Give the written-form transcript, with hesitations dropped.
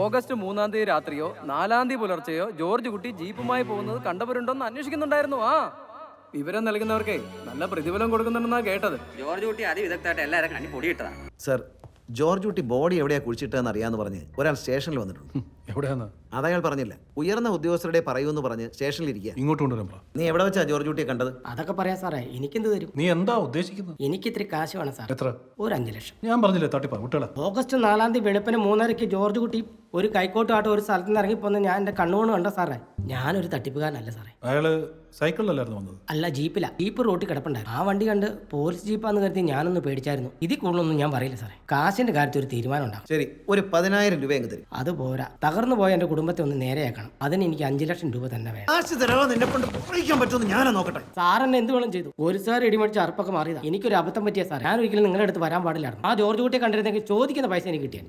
August 3-ാം തീയതി രാത്രിയോ 4-ാം തീയതി പുലർച്ചെയോ ജോർജ് കുട്ടി ജീപ്പുമായി പോകുന്നത് കണ്ടവരുണ്ടോന്ന് അന്വേഷിക്കുന്നുണ്ടായിരുന്നു. വിവരം നൽകുന്നവർക്കേ നല്ല പ്രതിഫലം കൊടുക്കുന്നുണ്ടെന്നാ കേട്ടത്. ജോർജ് കുട്ടി അതിവിദഗ്ധമായിട്ട് എല്ലാവരും കണ്ണി പൊടിയിട്ടതാണ്. സർ, ജോർജ് കുട്ടി ബോഡി എവിടെയാ കുഴിച്ചിട്ടതെന്ന് അറിയാന്ന് പറഞ്ഞ് ഒരാൾ സ്റ്റേഷനിൽ വന്നിട്ടുണ്ട്. എവിടെയാന്ന് അതയാൾ പറഞ്ഞില്ല. ഉയർന്ന ഉദ്യോഗസ്ഥരുടെ പറയൂന്ന് പറഞ്ഞ് സ്റ്റേഷനിൽ ഇരിക്കുക. ഇങ്ങോട്ട് കൊണ്ടുവരാൻ പറ. നീ എവിടെ വെച്ചാ ജോർജ് കുട്ടിയെ കണ്ടത്? അതൊക്കെ പറയാം സാറേ. എനിക്കെന്ത് തരും? നീ എന്താ ഉദ്ദേശിക്കുന്നത്? എനിക്ക് ഇത്തിരി കാശ് വേണം സാർ. എത്ര? ഒരു 5 ലക്ഷം. ഞാൻ പറഞ്ഞില്ലേ തട്ടിപ്പാ കുട്ടികളെ. ഓഗസ്റ്റ് 4-ാം തീയതി വെളുപ്പിന് 3:30 ജോർജ് കുട്ടി ഒരു കൈക്കോട്ടുമായിട്ട് ഒരു സ്ഥലത്ത് നിന്ന് ഇറങ്ങിപ്പോന്ന് ഞാൻ എൻ്റെ കണ്ണുകൊണ്ട് കണ്ട സാറേ. ഞാനൊരു തട്ടിപ്പുകാരനല്ല സാറേ. അയാള് സൈക്കിളിലല്ലായിരുന്നു വന്നത്? അല്ല, ജീപ്പില. ജീപ്പ് റോട്ടിൽ കിടപ്പുണ്ടായിരുന്നു. ആ വണ്ടി കണ്ട് പോലീസ് ജീപ്പാന്ന് കരുതി ഞാനൊന്ന് പേടിച്ചായിരുന്നു. ഇതിൽ കൂടുതലൊന്നും ഞാൻ പറയില്ല സാറേ. കാശിന്റെ കാര്യത്തിൽ ഒരു തീരുമാനം ഉണ്ടാകും. ശരി, ഒരു 10,000 രൂപ എങ്ങ് തരും. അത് പോരാ. തകർന്നു പോയ എൻ്റെ കുടുംബത്തെ ഒന്ന് നേരെയാക്കണം. അതിന് എനിക്ക് 5 ലക്ഷം രൂപ തന്നെ വേണം. കാശ് തരാമോ? നിന്നെ കൊണ്ട് ഉപയോഗിക്കാൻ പറ്റുമെന്ന് ഞാനാ നോക്കട്ടെ. സാർ എന്നെ എന്ത് വേണം ചെയ്തു? ഒരു സാർ ഇടിമടിച്ച് അറുപ്പൊക്കെ മാറിയതാ. എനിക്കൊരു അബദ്ധം പറ്റിയ സാർ. ഞാൻ ഒരിക്കലും നിങ്ങളുടെ അടുത്ത് വരാൻ പാടില്ലായിരുന്നു. ആ ജോർജ് കുട്ടിയെ കണ്ടിരുന്നെങ്കിൽ ചോദിക്കുന്ന പൈസ എനിക്ക് കിട്ടിയാൽ.